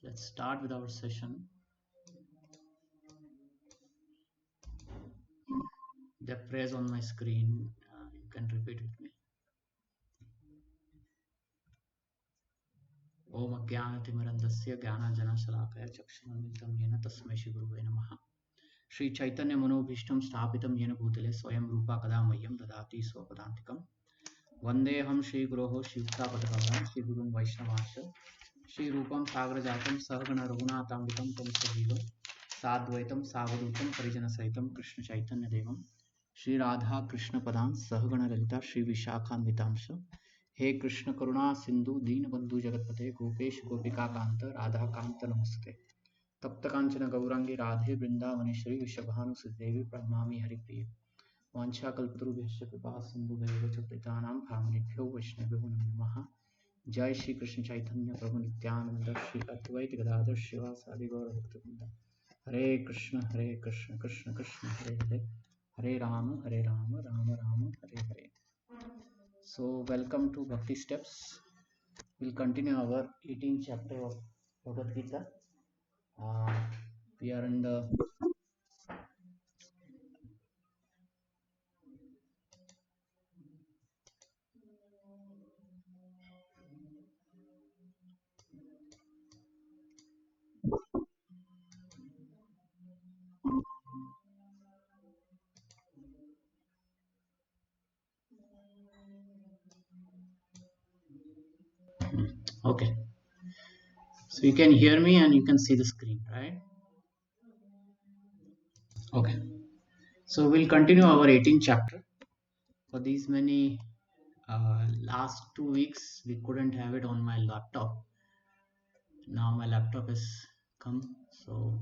Let's start with our session. The prayers on my screen, you can repeat with me. Om Ajnanatimirandasya Jnananjana-Shalakaya Chakshunamilitam Yena Tasmai Shri Gurave Namaha. Shri Chaitanya Manobhishtam Sthapitam Yena Bhutale Swayam Rupa Kada Mahyam Dadati Swapadantikam. Vandeham Shri Guroho Shri Yuktapadakamam Shri Gurun Vaishnavasya Shri Rupam Sagrajatam Sahagana Raghunatambitam Tam Sajivam Sadvaitam Savadutam Parijana Saitam Krishna Chaitanya Devam Shri Radha Krishna Padan Sahagana Lalita Shri Vishakhanvitamsha हे कृष्ण करुणा सिंधु दीन बंधु जगतपते गोपेश गोपिका कांत राधा कांत नमस्ते तप्त कांचन गौरांगी राधे वृंदावनेश्वरी विश्वभानुसुते देवी प्रणमामि हरिप्रिय वाञ्छाकल्पतरुभ्यश्च कृपा सिन्धुभ्येव च पतितानां पावनेभ्यो वैष्णवेभ्यो नमो नमः। जय श्री कृष्ण चैतन्य प्रभु नित्यानंद श्री अद्वैत गदाधर शिवासादि गौर भक्तवृंद। हरे Krishna Krishna Krishna Hare Hare Hare Ram Ram Ram Hare Hare. So welcome to Bhakti Steps. We'll continue our 18th chapter of Bhagavad Gita. We are in the okay. So you can hear me and you can see the screen, right? Okay. So we'll continue our 18th chapter. For these many last 2 weeks, we couldn't have it on my laptop. Now my laptop has come, so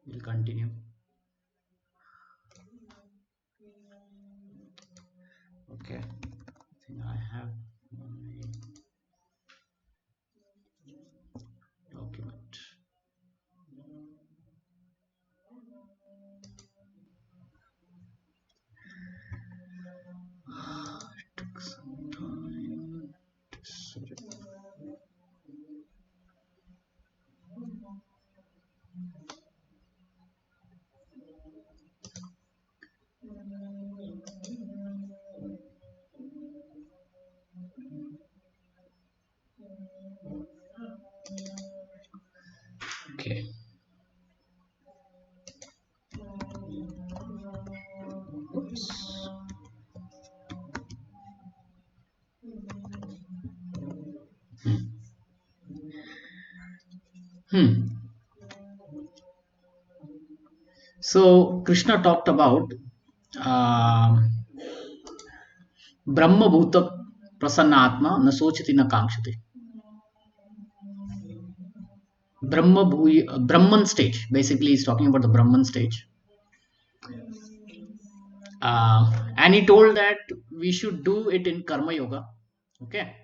we'll continue. Okay. I think I have my document. It took some time to set it. Okay. Oops. So Krishna talked about Brahma Bhuta Prasanna na sochati na kamshati. Brahman stage. Basically, he's talking about the Brahman stage. And he told that we should do it in Karma Yoga. Okay.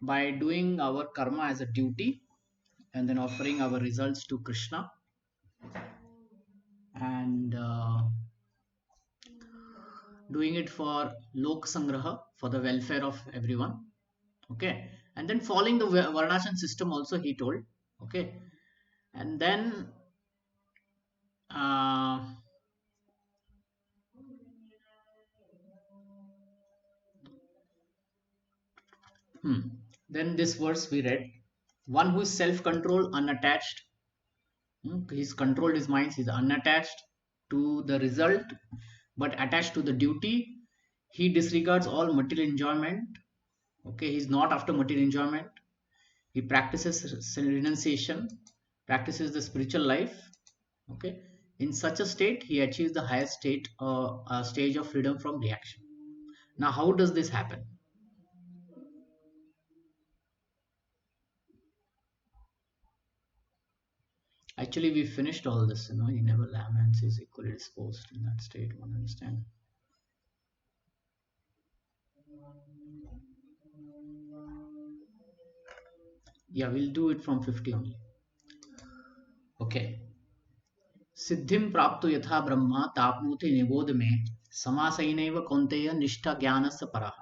By doing our karma as a duty and then offering our results to Krishna and doing it for Lok Sangraha, for the welfare of everyone. Okay. And then following the Varnashram system also, he told. Okay. And then then this verse we read, one who is self-controlled, unattached, he's controlled his mind, he's unattached to the result but attached to the duty. He disregards all material enjoyment. Okay, he's not after material enjoyment. He practices renunciation, practices the spiritual life. Okay, in such a state he achieves the highest stage of freedom from reaction. Now how does this happen? Actually, we finished all this. He never laments, is equally disposed in that state. One understand. Yeah, we'll do it from 50 only. Okay. सिद्धिं प्राप्तो यथा ब्रह्मा ताप्नोति निबोध में समासैनैव कौन्तेय निष्ठा ज्ञानस्य परः.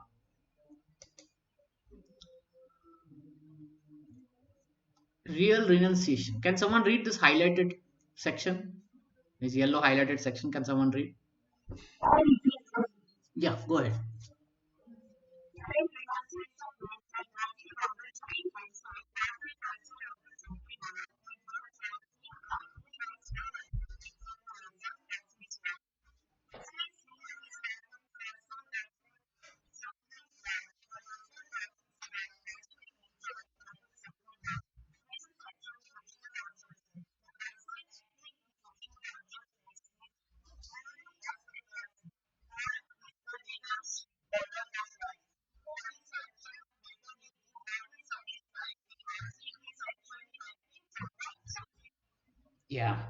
Real renunciation. Can someone read this highlighted section? This yellow highlighted section. Can someone read? Yeah, go ahead. Yeah.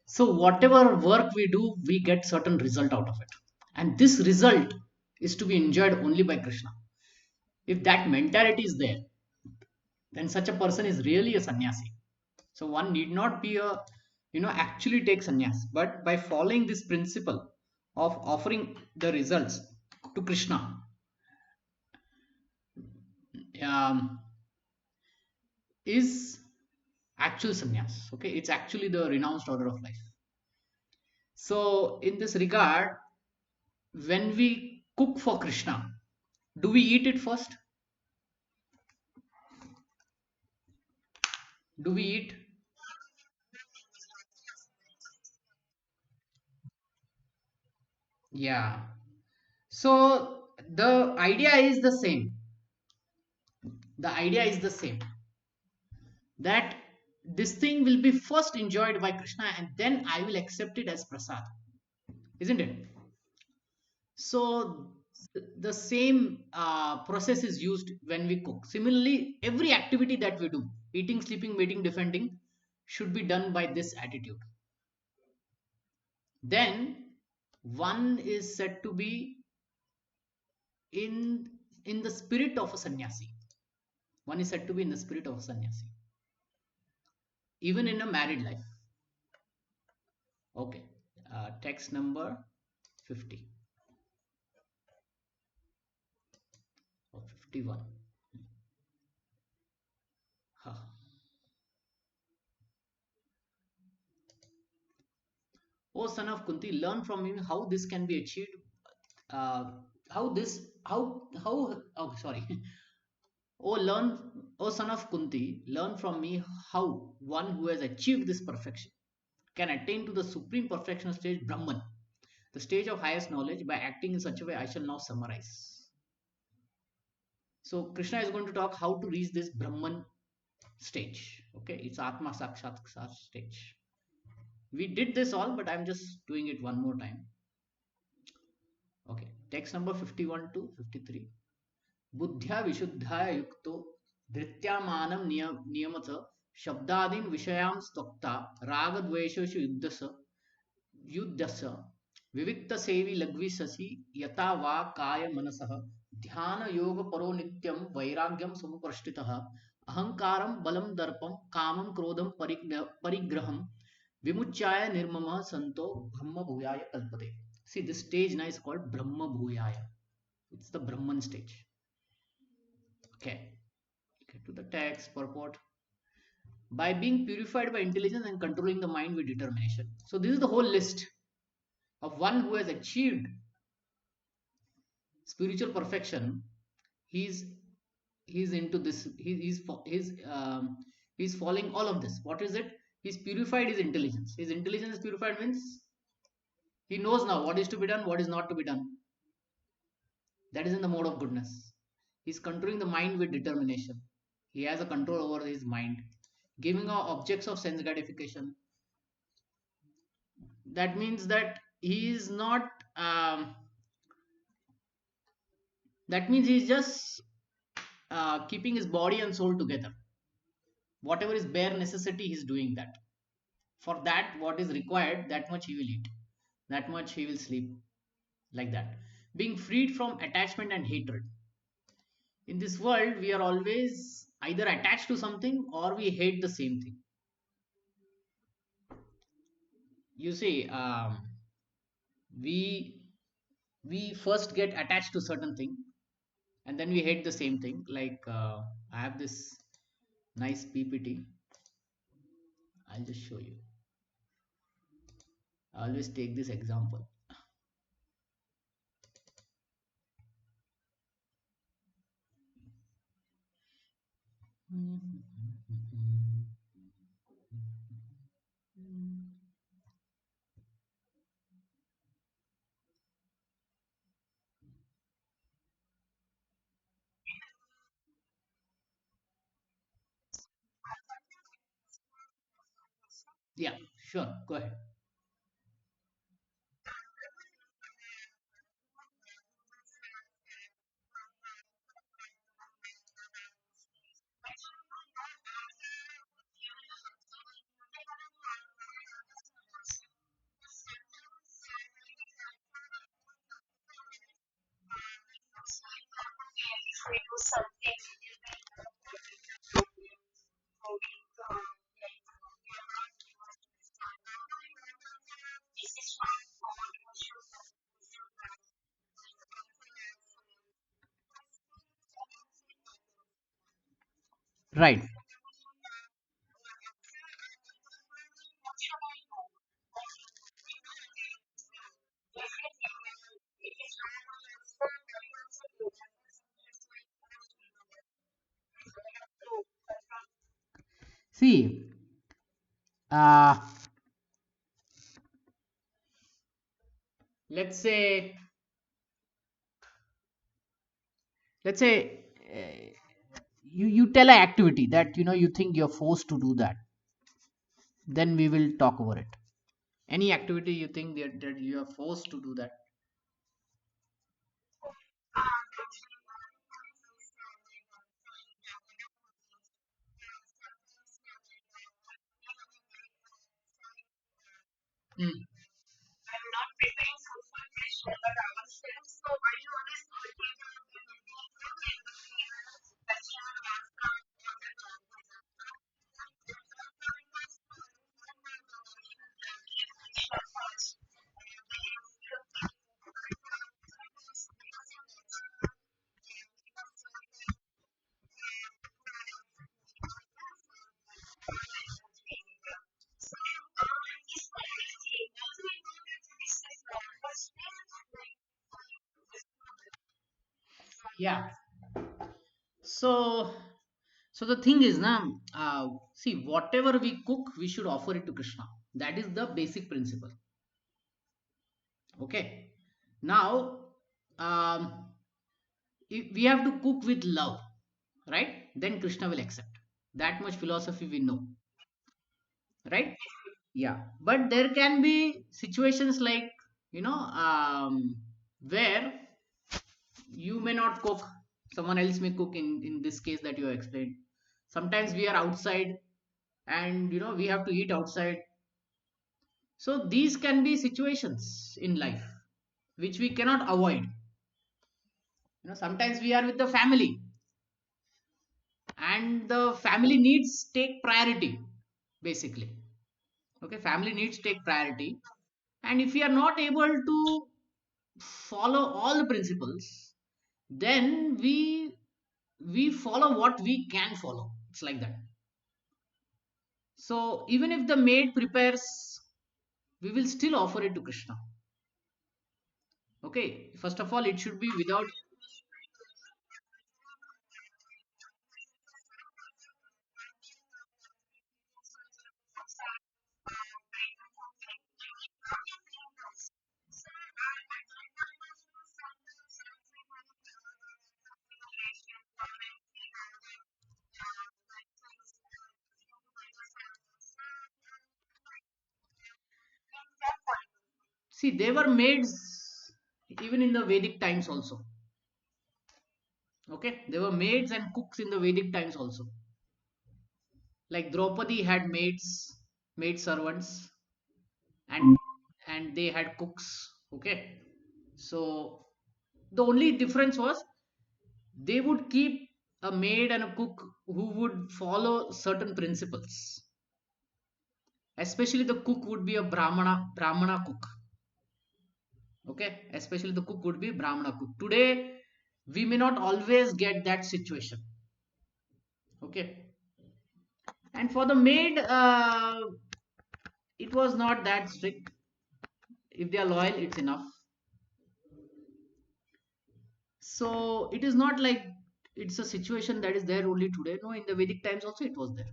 So whatever work we do, we get certain result out of it, and this result is to be enjoyed only by Krishna. If that mentality is there, then such a person is really a sannyasi. So one need not be a, actually take sannyas, but by following this principle of offering the results to Krishna, um, is actual sannyas. Okay, it's actually the renounced order of life. So in this regard, when we cook for Krishna, do we eat it first? Do we eat? Yeah. So the idea is the same. The idea is the same, that this thing will be first enjoyed by Krishna and then I will accept it as prasad, isn't it? So the same process is used when we cook. Similarly, every activity that we do, eating, sleeping, mating, defending, should be done by this attitude. Then one is said to be in the spirit of a sannyasi. One is said to be in the spirit of a sannyasi, even in a married life. Okay. Text number 50 or 51. Huh. O son of Kunti, learn from me how this can be achieved. Uh, how this, how, oh, sorry. O son of Kunti, learn from me how one who has achieved this perfection can attain to the supreme perfection stage, Brahman, the stage of highest knowledge, by acting in such a way I shall now summarize. So Krishna is going to talk how to reach this Brahman stage. Okay, it's Atma Sakshatkar stage. We did this all, but I'm just doing it one more time. Okay, text number 51 to 53. बुद्ध्या विशुद्धाय युक्तो धृत्यामानं नियमत शब्दादीन विषयां स्तोक्ता रागद्वेषेषु युद्धस्य विविक्त सेवी लघ्वी ससी यथा वा काय मनसः ध्यान योग परो नित्यं वैराग्यम समुपस्थितः अहंकारं बलं दर्पं कामं क्रोधं परिग्रहं विमुच्याय निर्मम संतो ब्रह्म भूयाय कल्पते. See, this stage now is called Brahma Bhuyaya. It's the Brahman stage. Okay. Get to the text purport. By being purified by intelligence and controlling the mind with determination. So this is the whole list of one who has achieved spiritual perfection. He's he's into this. He's following all of this. What is it? He's purified his intelligence. His intelligence is purified means he knows now what is to be done, what is not to be done. That is in the mode of goodness. He's controlling the mind with determination. He has a control over his mind, giving out objects of sense gratification. That means that he is not. That means he's just keeping his body and soul together. Whatever is bare necessity, he's doing that. For that, what is required, that much he will eat, that much he will sleep, like that. Being freed from attachment and hatred. In this world, we are always either attached to something or we hate the same thing. You see, we we first get attached to certain thing and then we hate the same thing. Like I have this. Nice PPT. I'll just show you. I always take this example. Yeah, sure. Go ahead. Right. See, uh, let's say, let's say, you tell an activity that you think you're forced to do that. Then we will talk over it. Any activity you think that you are forced to do that. Mm. Yeah. So, so the thing is, now, see, whatever we cook, we should offer it to Krishna. That is the basic principle. Okay. Now, if we have to cook with love, right? Then Krishna will accept. That much philosophy we know, right? Yeah. But there can be situations like, where you may not cook, someone else may cook in this case that you have explained. Sometimes we are outside and we have to eat outside. So these can be situations in life which we cannot avoid. Sometimes we are with the family and the family needs take priority, basically. Okay, family needs take priority, and if we are not able to follow all the principles, then we follow what we can follow. It's like that. So even if the maid prepares, we will still offer it to Krishna. Okay, first of all, it should be without. See, they were maids even in the Vedic times also. Okay, they were maids and cooks in the Vedic times also. Like Draupadi had maids, maid servants, and they had cooks. Okay, so the only difference was they would keep a maid and a cook who would follow certain principles. Especially the cook would be a Brahmana cook. Okay, especially the cook would be Brahmana cook. Today we may not always get that situation. Okay, And for the maid, it was not that strict. If they are loyal, it's enough. So it is not like it's a situation that is there only today. No, in the Vedic times also it was there.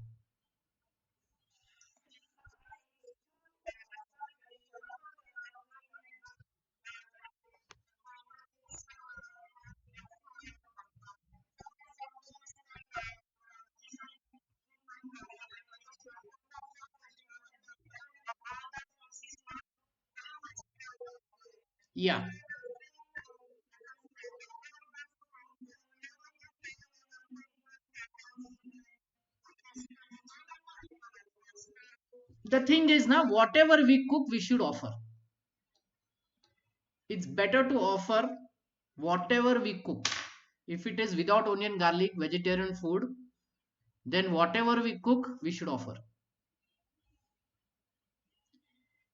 Yeah. The thing is now, whatever we cook, we should offer. It's better to offer whatever we cook. If it is without onion, garlic, vegetarian food, then whatever we cook, we should offer.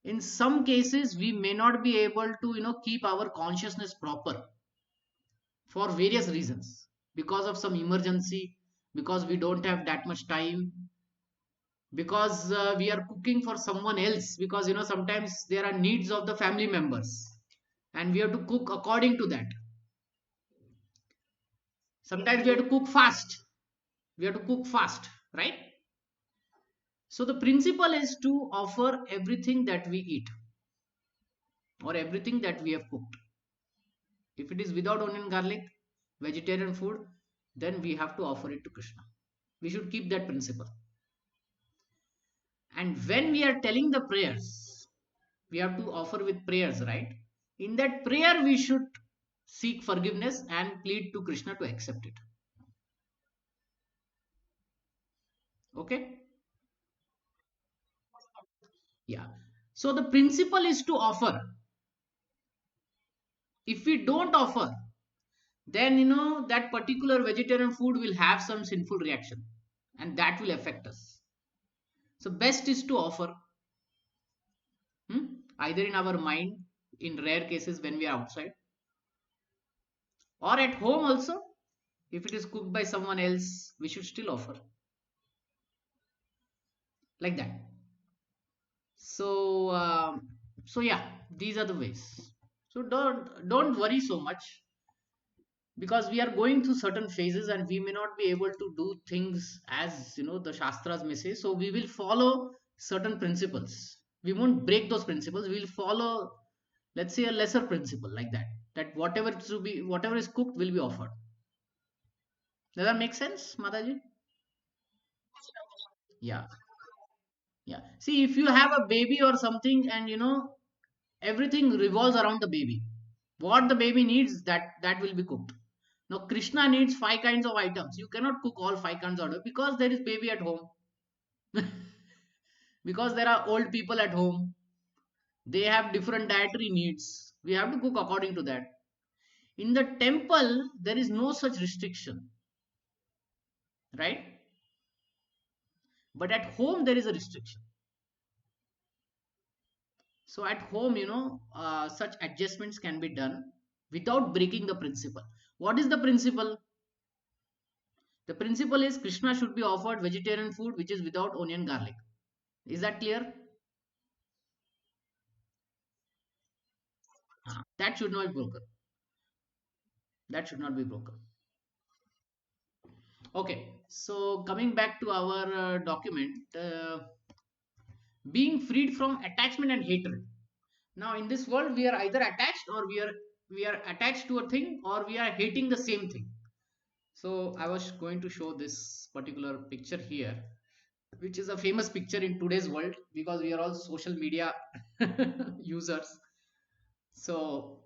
In some cases, we may not be able to, keep our consciousness proper for various reasons. Because of some emergency, because we don't have that much time, because we are cooking for someone else, because sometimes there are needs of the family members and we have to cook according to that. Sometimes we have to cook fast. We have to cook fast, right? So the principle is to offer everything that we eat or everything that we have cooked. If it is without onion, garlic, vegetarian food, then we have to offer it to Krishna. We should keep that principle. And when we are telling the prayers, we have to offer with prayers, right? In that prayer, we should seek forgiveness and plead to Krishna to accept it. Okay? Yeah. So the principle is to offer. If we don't offer, then that particular vegetarian food will have some sinful reaction and that will affect us. So best is to offer, either in our mind, in rare cases when we are outside, or at home also. If it is cooked by someone else, we should still offer, like that. So yeah, these are the ways. So don't worry so much, because we are going through certain phases and we may not be able to do things as the shastras may say. So we will follow certain principles. We won't break those principles. We will follow, let's say, a lesser principle, like that, that whatever is cooked will be offered. Does that make sense, Mataji? Yeah. Yeah, see, if you have a baby or something, and everything revolves around the baby. What the baby needs, that will be cooked. Now Krishna needs five kinds of items. You cannot cook all five kinds of items because there is baby at home. Because there are old people at home. They have different dietary needs. We have to cook according to that. In the temple, there is no such restriction, right? But at home, there is a restriction. So at home, such adjustments can be done without breaking the principle. What is the principle? The principle is Krishna should be offered vegetarian food which is without onion, garlic. Is that clear? That should not be broken. That should not be broken. Okay. So coming back to our document, being freed from attachment and hatred. Now in this world, we are either attached, or we are attached to a thing, or we are hating the same thing. So I was going to show this particular picture here, which is a famous picture in today's world because we are all social media users. So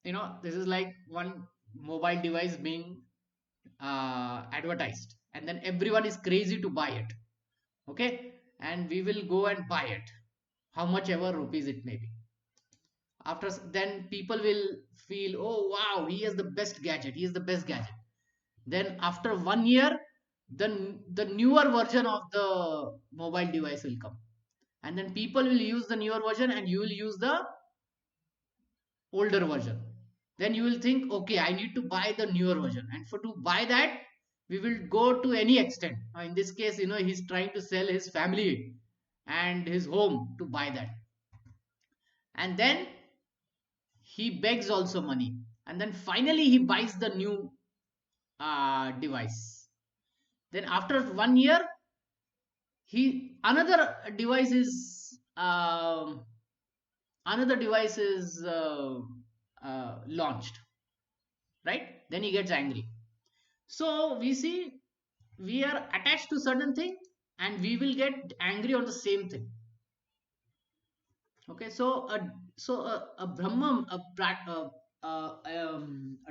this is like one mobile device being advertised, and then everyone is crazy to buy it. Okay, and we will go and buy it, how much ever rupees it may be. Then people will feel, oh wow, he has the best gadget, he is the best gadget. Then after 1 year, the newer version of the mobile device will come, and then people will use the newer version and you will use the older version. Then you will think, okay, I need to buy the newer version, and for to buy that, We will go to any extent. In this case, he's trying to sell his family and his home to buy that. And then he begs also money. And then finally he buys the new device. Then after 1 year, he another device is launched, right? Then he gets angry. So we see, we are attached to certain thing and we will get angry on the same thing. Okay, so a Brahman, a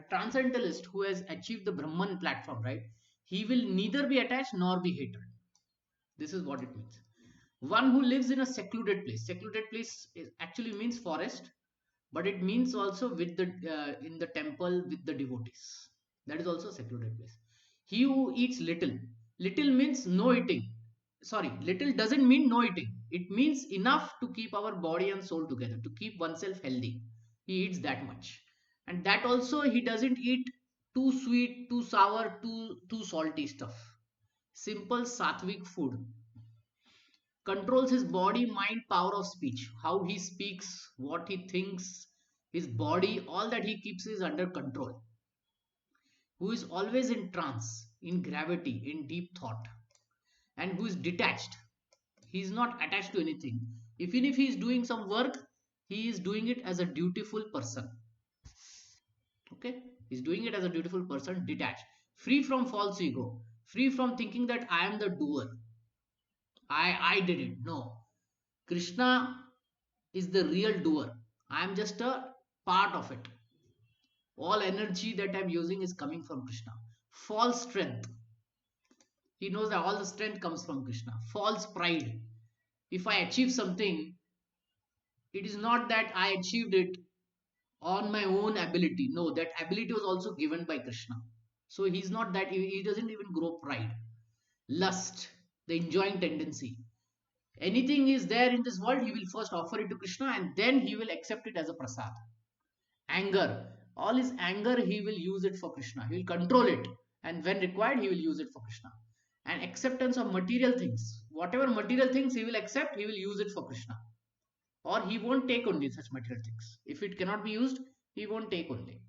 transcendentalist who has achieved the Brahman platform, right? He will neither be attached nor be hated. This is what it means. One who lives in a secluded place. Secluded place actually means forest, but it means also with the in the temple with the devotees. That is also a secluded place. He who eats little. Little means no eating. Sorry, little doesn't mean no eating. It means enough to keep our body and soul together, to keep oneself healthy. He eats that much, and that also he doesn't eat too sweet, too sour, too salty stuff. Simple sattvic food. Controls his body, mind, power of speech. How he speaks, what he thinks, his body, all that he keeps is under control. Who is always in trance, in gravity, in deep thought, and who is detached. He is not attached to anything. Even if he is doing some work, he is doing it as a dutiful person. Okay? He's doing it as a dutiful person, detached, free from false ego, free from thinking that I am the doer. I did it. No. Krishna is the real doer. I am just a part of it. All energy that I'm using is coming from Krishna. False strength. He knows that all the strength comes from Krishna. False pride. If I achieve something, it is not that I achieved it on my own ability. No, that ability was also given by Krishna. So he's not that, he doesn't even grow pride. Lust, the enjoying tendency. Anything is there in this world, he will first offer it to Krishna and then he will accept it as a prasad. Anger, all his anger, he will use it for Krishna. He will control it, and when required, he will use it for Krishna. And acceptance of material things, whatever material things he will accept, he will use it for Krishna. Or he won't take only such material things. If it cannot be used, he won't take only.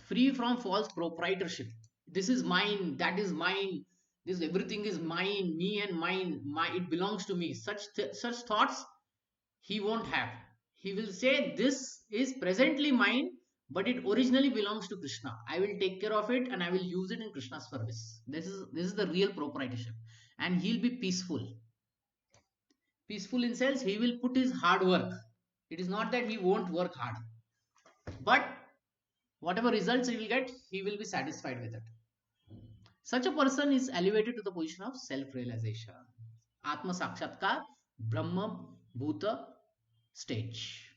Free from false proprietorship. This is mine, that is mine, this everything is mine, me and mine, it belongs to me. Such thoughts he won't have. He will say, this is presently mine, but it originally belongs to Krishna. I will take care of it and I will use it in Krishna's service. This is the real proprietorship. And he'll be peaceful. Peaceful in sense, he will put his hard work. It is not that he won't work hard, but whatever results he will get, he will be satisfied with it. Such a person is elevated to the position of self-realization. Atma Sakshatkar, Brahma Bhuta stage.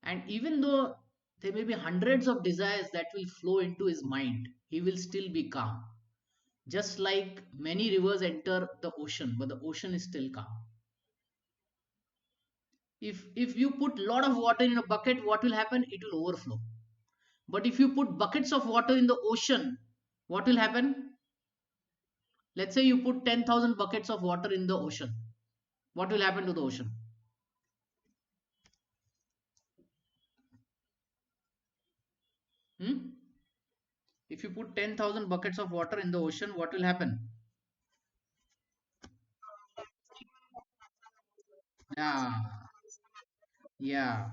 And even though there may be hundreds of desires that will flow into his mind, he will still be calm. Just like many rivers enter the ocean, but the ocean is still calm. If you put lot of water in a bucket, what will happen? It will overflow. But if you put buckets of water in the ocean, what will happen? Let's say you put 10,000 buckets of water in the ocean. What will happen to the ocean? Hmm? If you put 10,000 buckets of water in the ocean, what will happen? Yeah, yeah.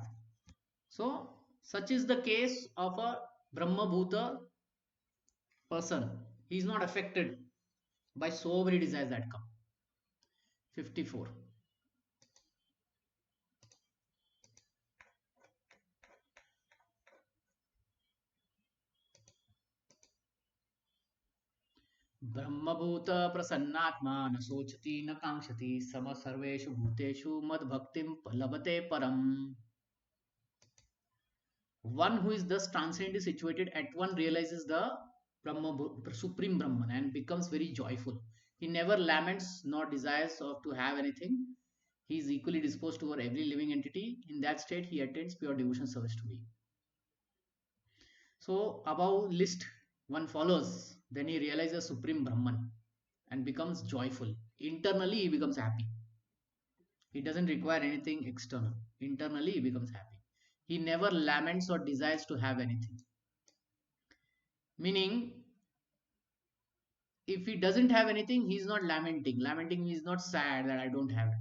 So, such is the case of a Brahma Bhuta person. He is not affected by so many desires that come. 54. ब्रह्मभूत प्रसन्नात्मा न सोचति न कांक्षति सम सर्वेषु भूतेषु मद भक्तिम लभते परम. One who is thus transcendently situated at one realizes the supreme Brahman and becomes very joyful. He never laments nor desires of to have anything. He is equally disposed toward every living entity. In that state, he attains pure devotion service to me. So above list one follows, then he realizes Supreme Brahman and becomes joyful. Internally, he becomes happy. He doesn't require anything external. Internally, he becomes happy. He never laments or desires to have anything. Meaning, if he doesn't have anything, he's not lamenting. Lamenting means not sad that I don't have it.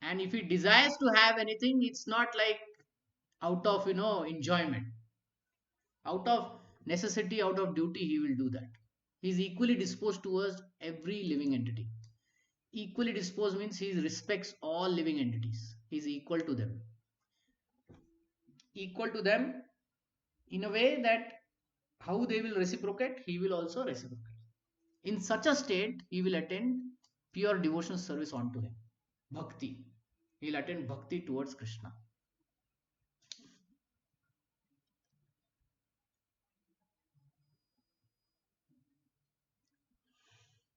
And if he desires to have anything, it's not like out of enjoyment, out of necessity, out of duty, he will do that. He's equally disposed towards every living entity. Equally disposed means he respects all living entities. He's equal to them. Equal to them in a way that how they will reciprocate, he will also reciprocate. In such a state, he will attend pure devotional service unto him. Bhakti. He'll attend bhakti towards Krishna.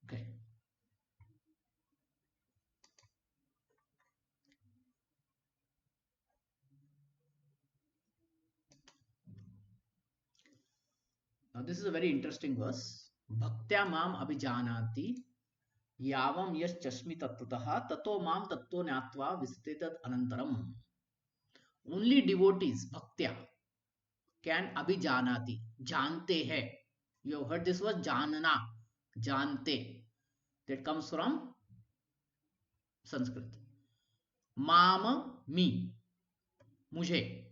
Okay. Now this is a very interesting verse. Bhaktya mam abhijanati yavam yash chashmi tattvatah tato mam tatto nyatva visitetat anantaram. Only devotees, bhaktya, can abhijanati, jante hai. You have heard this word janana, jante. That comes from Sanskrit. Mam, me, mujhe.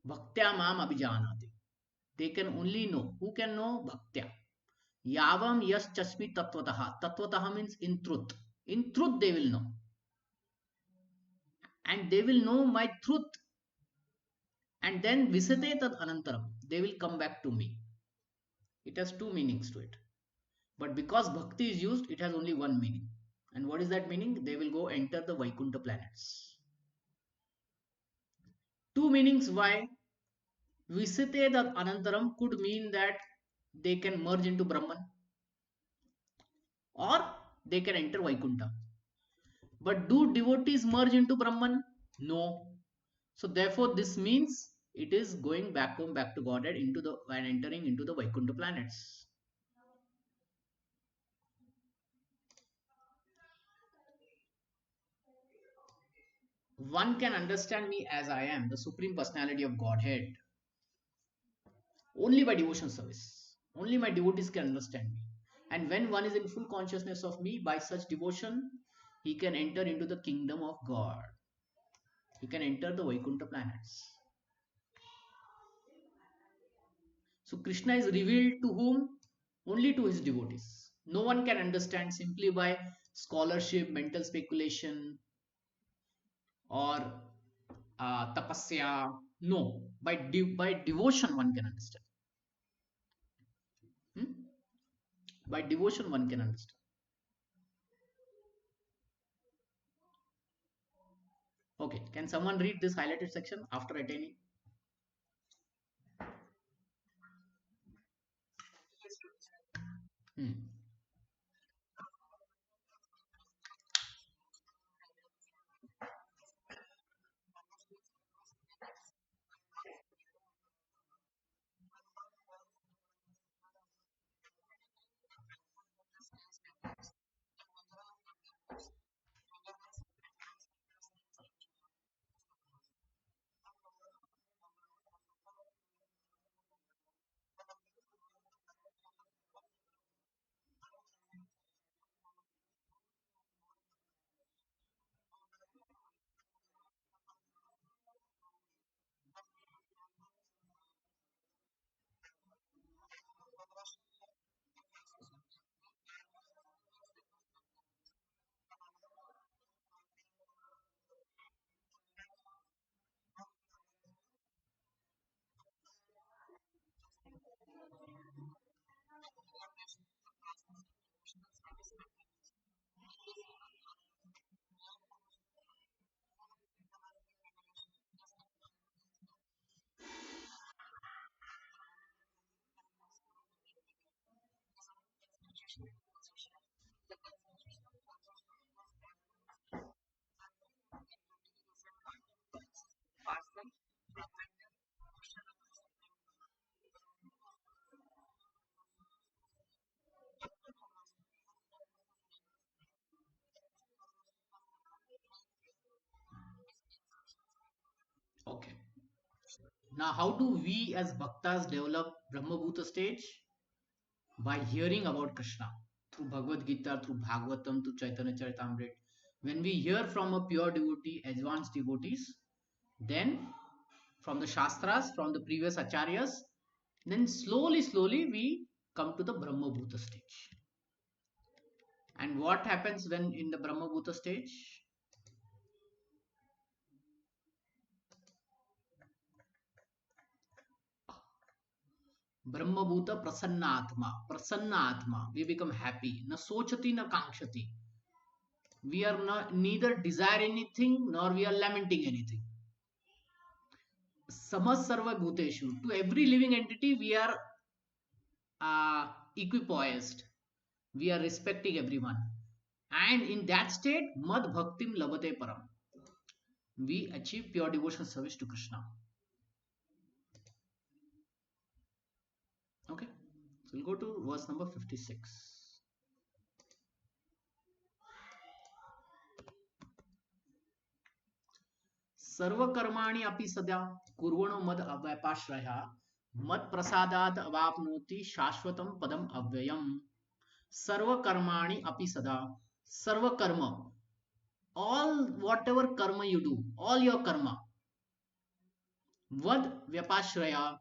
Bhaktya mam abhijanati. They can only know. Who can know? Bhaktya. Yavam yas chasmi tattvataha. Tattvataha means in truth. In truth they will know. And they will know my truth. And then visate tad anantaram. They will come back to me. It has two meanings to it. But because bhakti is used, it has only one meaning. And what is that meaning? They will go enter the Vaikuntha planets. Two meanings why. Visite tad anantaram could mean that they can merge into Brahman or they can enter Vaikuntha. But do devotees merge into Brahman? No. So therefore, this means it is going back home, back to Godhead, into the and entering into the Vaikuntha planets. One can understand me as I am, the Supreme Personality of Godhead, only by devotion service. Only my devotees can understand me. And when one is in full consciousness of me, by such devotion, he can enter into the kingdom of God. He can enter the Vaikuntha planets. So Krishna is revealed to whom? Only to his devotees. No one can understand simply by scholarship, mental speculation, or tapasya. No, by devotion one can understand. Hmm? By devotion one can understand. Okay, can someone read this highlighted section after attaining? Hmm. Now, how do we as bhaktas develop Brahma Bhuta stage? By hearing about Krishna through Bhagavad Gita, through Bhagavatam, through Chaitanya Charitamrita. When we hear from a pure devotee, advanced devotees, then from the Shastras, from the previous Acharyas, then slowly we come to the Brahma Bhuta stage. And what happens when in the Brahma Bhuta stage? Brahma Bhuta Prasanna Atma. We become happy. Na sochati na kankshati. We are not, neither desire anything nor we are lamenting anything. Samas sarva bhuteshu. To every living entity we are equipoised. We are respecting everyone. And in that state, mad bhaktim labate param. We achieve pure devotional service to Krishna. Okay, so we'll go to verse number 56. सर्व कर्माणि अपि सदा कुर्वणो मद अव्यापाश्रयः मद प्रसादात् अवाप्नोति शाश्वतं पदम अव्ययम्. सर्व कर्माणि अपि सदा. Sarva karma, all whatever karma you do, all your karma, vad vyapashraya,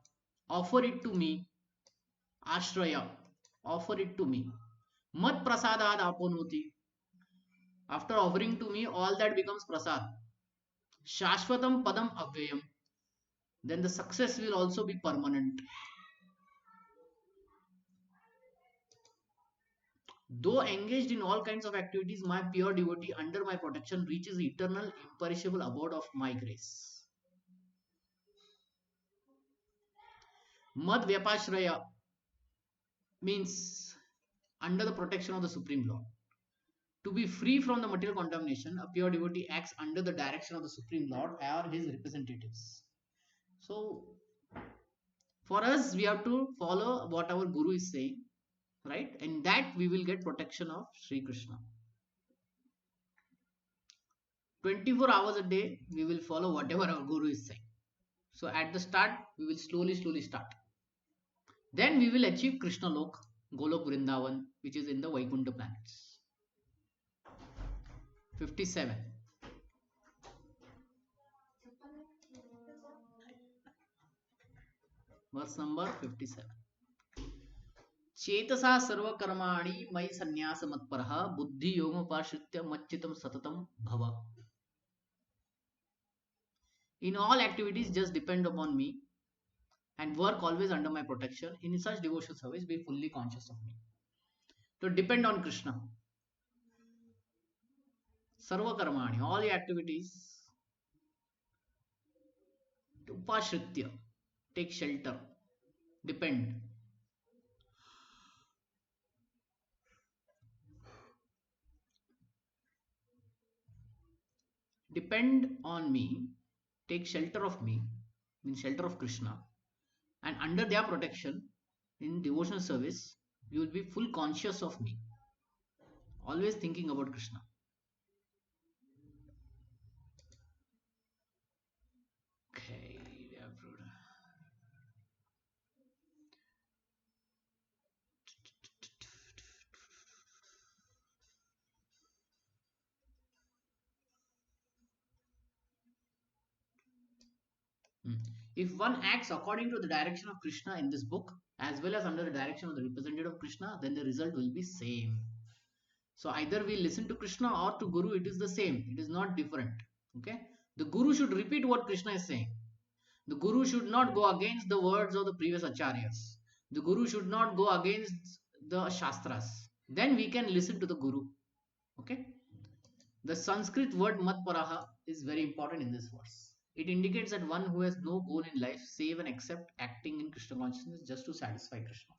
offer it to me. Ashraya, offer it to me. Mat prasadad aponoti, after offering to me, all that becomes prasad. Shashvatam padam avyayam, then the success will also be permanent. Though engaged in all kinds of activities, my pure devotee under my protection reaches the eternal imperishable abode of my grace. Mad Vyapashraya means under the protection of the Supreme Lord. To be free from the material contamination, a pure devotee acts under the direction of the Supreme Lord or his representatives. So, for us, we have to follow what our Guru is saying, right? And that we will get protection of Sri Krishna. 24 hours a day, we will follow whatever our Guru is saying. So, at the start, we will slowly start. Then we will achieve Krishna Lok, Golok Vrindavan, which is in the Vaikuntha planets. 57. Verse number 57. Chetasa sarva karmani mai sannyasa matparaha buddhi yogapashritya macchitam satatam bhava. In all activities, just depend upon me and work always under my protection. In such devotional service, be fully conscious of me. So depend on Krishna. Sarva karmani, all the activities. Upashritya, take shelter, depend. Depend on me, take shelter of me, means shelter of Krishna, and under their protection in devotional service, you will be full conscious of me, always thinking about Krishna. Okay, if one acts according to the direction of Krishna in this book, as well as under the direction of the representative of Krishna, then the result will be same. So either we listen to Krishna or to Guru, it is the same. It is not different. Okay. The Guru should repeat what Krishna is saying. The Guru should not go against the words of the previous Acharyas. The Guru should not go against the Shastras. Then we can listen to the Guru. Okay. The Sanskrit word Matparaha is very important in this verse. It indicates that one who has no goal in life save and except acting in Krishna consciousness just to satisfy Krishna.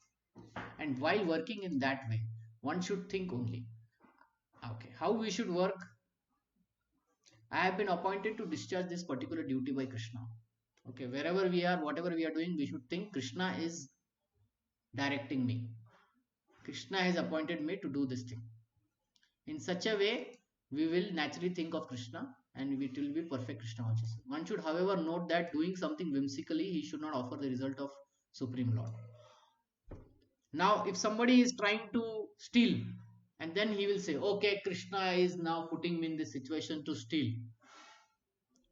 And while working in that way, one should think only. Okay, how we should work? I have been appointed to discharge this particular duty by Krishna. Okay, wherever we are, whatever we are doing, we should think Krishna is directing me. Krishna has appointed me to do this thing. In such a way, we will naturally think of Krishna and it will be perfect Krishna consciousness. One should, however, note that doing something whimsically, he should not offer the result of Supreme Lord. Now, if somebody is trying to steal, and then he will say, okay, Krishna is now putting me in this situation to steal,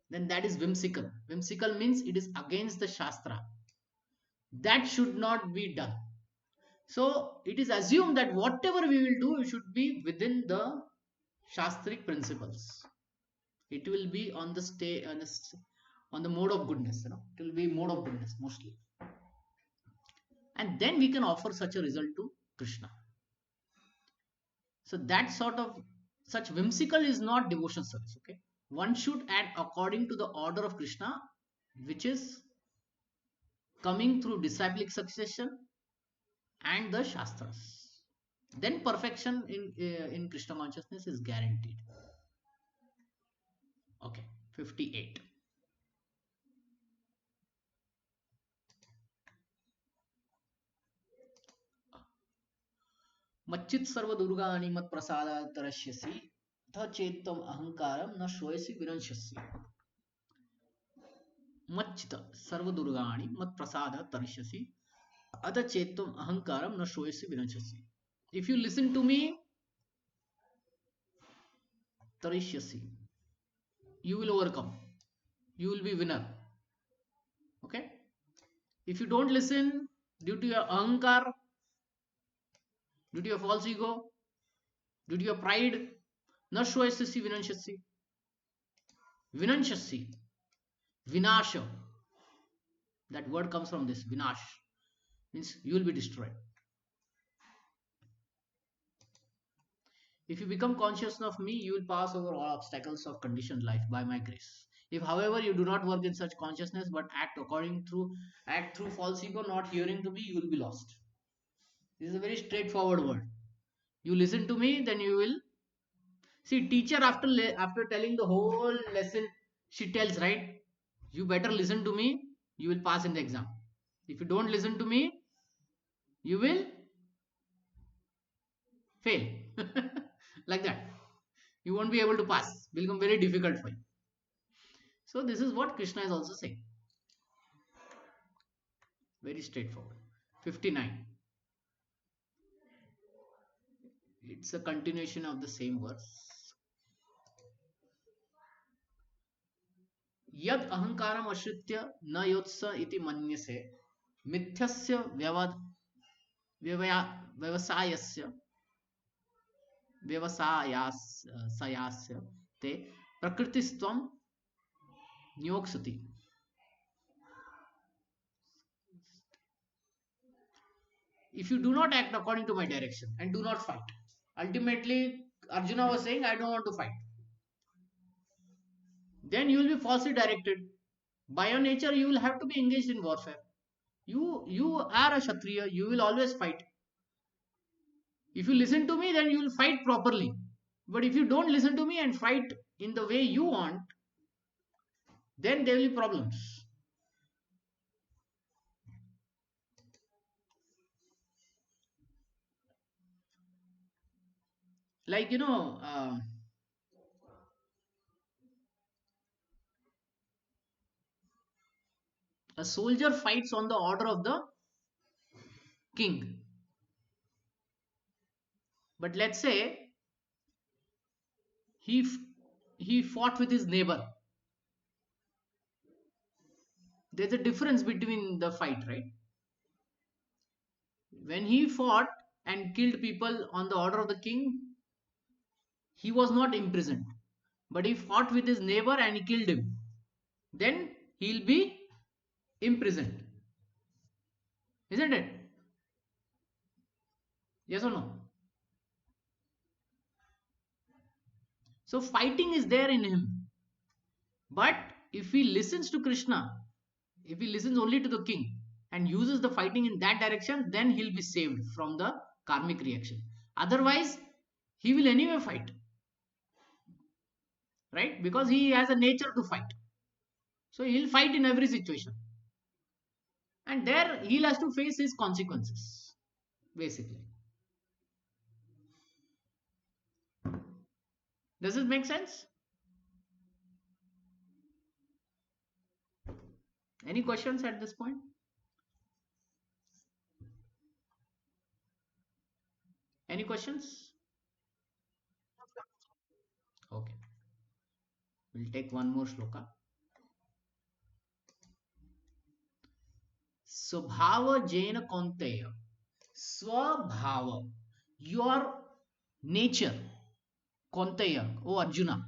then that is whimsical. Whimsical means it is against the Shastra. That should not be done. So, it is assumed that whatever we will do, it should be within the Shastric principles. It will be on the on the mode of goodness. It will be mode of goodness mostly, and then we can offer such a result to Krishna. So that sort of such whimsical is not devotion service. Okay, one should act according to the order of Krishna, which is coming through disciplic succession and the Shastras. Then perfection in Krishna consciousness is guaranteed. Okay, 58. मच्चित सर्व दुर्गाणि मत प्रसाद तरस्यसि थ चेत्तम अहंकारम न श्रोयसि विनश्यसि. मच्चित सर्व दुर्गाणि मत प्रसाद तरस्यसि अथ चेत्तम अहंकारम न श्रोयसि विनश्यसि. If you listen to me, tarishyasi, you will overcome. You will be winner. Okay. If you don't listen due to your ahankar, due to your false ego, due to your pride, nashvayasya vinanshasi. Vinanshasi. Vinasha. That word comes from this. Vinash. Means you will be destroyed. If you become conscious of me, you will pass over all obstacles of conditioned life by my grace. If, however, you do not work in such consciousness but act through false ego, not hearing to me, you will be lost. This is a very straightforward word. You listen to me, then you will see. Teacher after telling the whole lesson, she tells, right, you better listen to me. You will pass in the exam. If you don't listen to me, you will fail. Like that, you won't be able to pass. It will become very difficult for you. So this is what Krishna is also saying. Very straightforward. 59. It's a continuation of the same verse. Yad ahankaram ashritya na yotsa iti manyase mithyasya vyavasayasya sayasya te prakristvam nyoksati. If you do not act according to my direction and do not fight, ultimately Arjuna was saying, I don't want to fight. Then you will be falsely directed. By your nature, you will have to be engaged in warfare. You are a Kshatriya, you will always fight. If you listen to me, then you will fight properly. But if you don't listen to me and fight in the way you want, then there will be problems. Like, a soldier fights on the order of the king. But let's say he fought with his neighbor. There's a difference between the fight, right? When he fought and killed people on the order of the king, he was not imprisoned. But he fought with his neighbor and he killed him, then he'll be imprisoned. Isn't it? Yes or no? So fighting is there in him. But if he listens to Krishna, if he listens only to the king and uses the fighting in that direction, then he'll be saved from the karmic reaction. Otherwise, he will anyway fight. Right? Because he has a nature to fight. So he'll fight in every situation. And there he'll have to face his consequences. Basically. Does this make sense? Any questions at this point? Any questions? Okay. We'll take one more shloka. Swabhava Jaina Kaunteya. Swabhava. Your nature. Kaunteya. O Arjuna.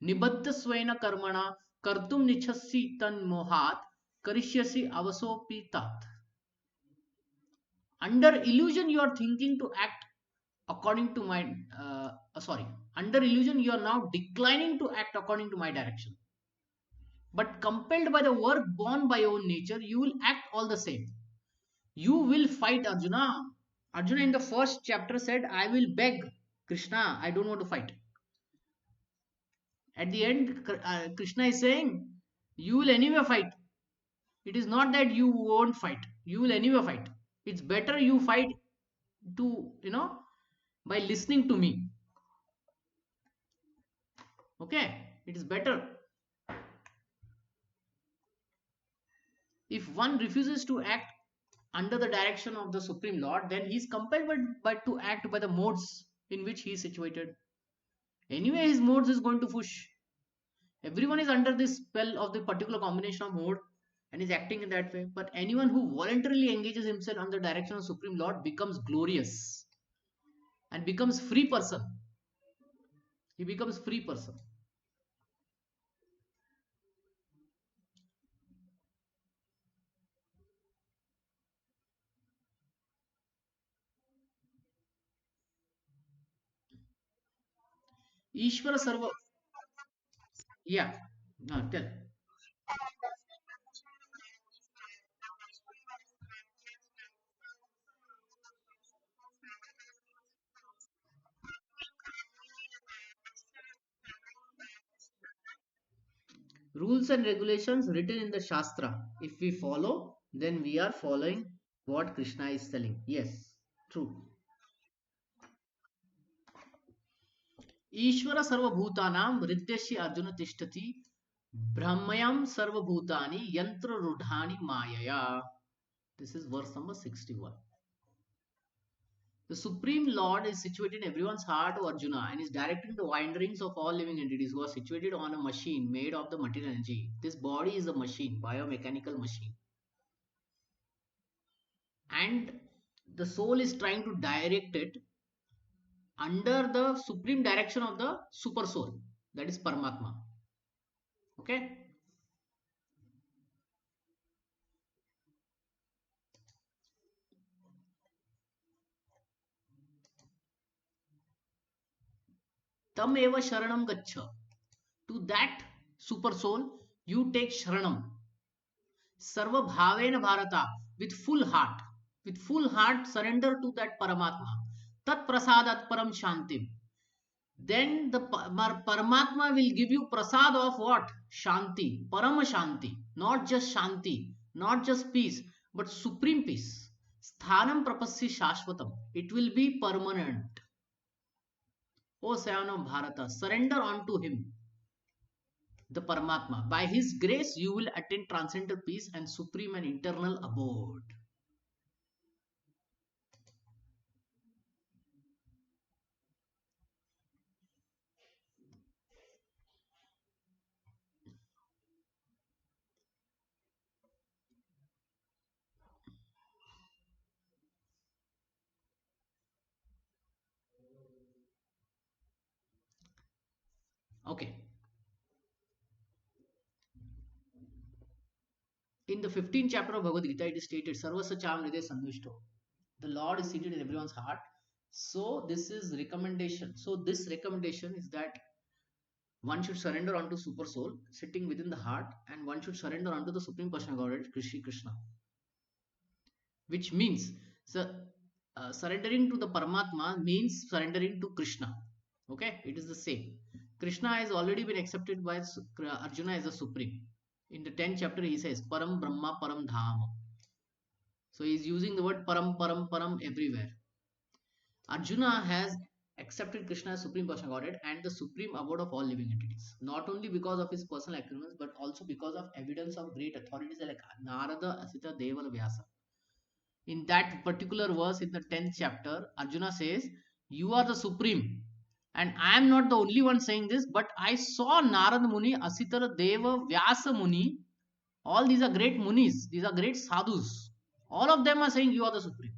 Nibaddha swena karmana kartum nichasi tan mohat karishyasi avasopitat. Under illusion, you are thinking to act according to my. Sorry. Under illusion, you are now declining to act according to my direction. But compelled by the work born by your nature, you will act all the same. You will fight Arjuna. Arjuna in the first chapter said, I will beg Krishna, I don't want to fight. At the end, Krishna is saying, you will anyway fight. It is not that you won't fight. You will anyway fight. It's better you fight to, by listening to me. Okay? It is better. If one refuses to act under the direction of the Supreme Lord, then he is compelled but to act by the modes in which he is situated. Anyway, his modes is going to push. Everyone is under this spell of the particular combination of mode and is acting in that way. But anyone who voluntarily engages himself under the direction of Supreme Lord becomes glorious and becomes free person. He becomes free person. Ishvara Sarva. Yeah. No, tell. Rules and regulations written in the Shastra. If we follow, then we are following what Krishna is telling. Yes, true. ईश्वर सर्वभूतानां हृदयस्य अर्जुन तिष्ठति ब्रह्मयं सर्वभूतानि यंत्र रूढ़ानि मायया. This is verse number 61. The Supreme Lord is situated in everyone's heart, O Arjuna, and is directing the wanderings of all living entities who are situated on a machine made of the material energy. This body is a machine, biomechanical machine. And the soul is trying to direct it under the supreme direction of the super soul, that is Paramatma. Okay? Tam eva sharanam gaccha. To that super soul, you take sharanam. Sarva bhavena bharata, with full heart surrender to that Paramatma. Tat prasadat param shantim. Then the Paramatma will give you prasad of what? Shanti, Parama Shanti. Not just Shanti, not just peace, but supreme peace. Sthanam prapasya shashvatam. It will be permanent. O Sayana Bharata, surrender unto him, the Paramatma. By his grace, you will attain transcendental peace and supreme and eternal abode. Okay. In the 15th chapter of Bhagavad Gita, it is stated, Sarvasya Cham Hriday Sandvishto. The Lord is seated in everyone's heart. So this is recommendation. So this recommendation is that one should surrender unto super soul sitting within the heart, and one should surrender unto the supreme personal Godhead, Krishna. Which means, so, surrendering to the Paramatma means surrendering to Krishna. Okay, it is the same. Krishna has already been accepted by Arjuna as the supreme. In the 10th chapter, he says, Param Brahma Param Dhama. So he is using the word Param Param Param everywhere. Arjuna has accepted Krishna as Supreme Personal Godhead and the supreme abode of all living entities. Not only because of his personal achievements, but also because of evidence of great authorities like Narada, Asita, Devala, Vyasa. In that particular verse in the 10th chapter, Arjuna says, "You are the supreme." And I am not the only one saying this, but I saw Narada Muni, Asitara Deva, Vyasa Muni. All these are great munis, these are great sadhus. All of them are saying you are the supreme.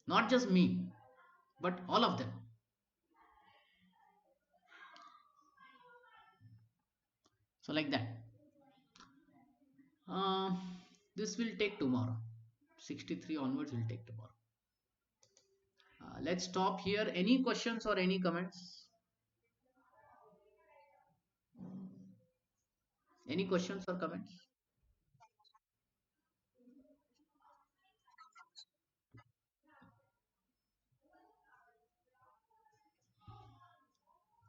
Not just me, but all of them. So, like that. Uh, this will take tomorrow. 63 onwards will take tomorrow. Let's stop here. Any questions or any comments? Any questions or comments?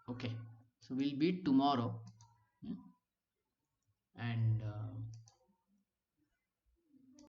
Okay. So we'll meet tomorrow. Hmm? And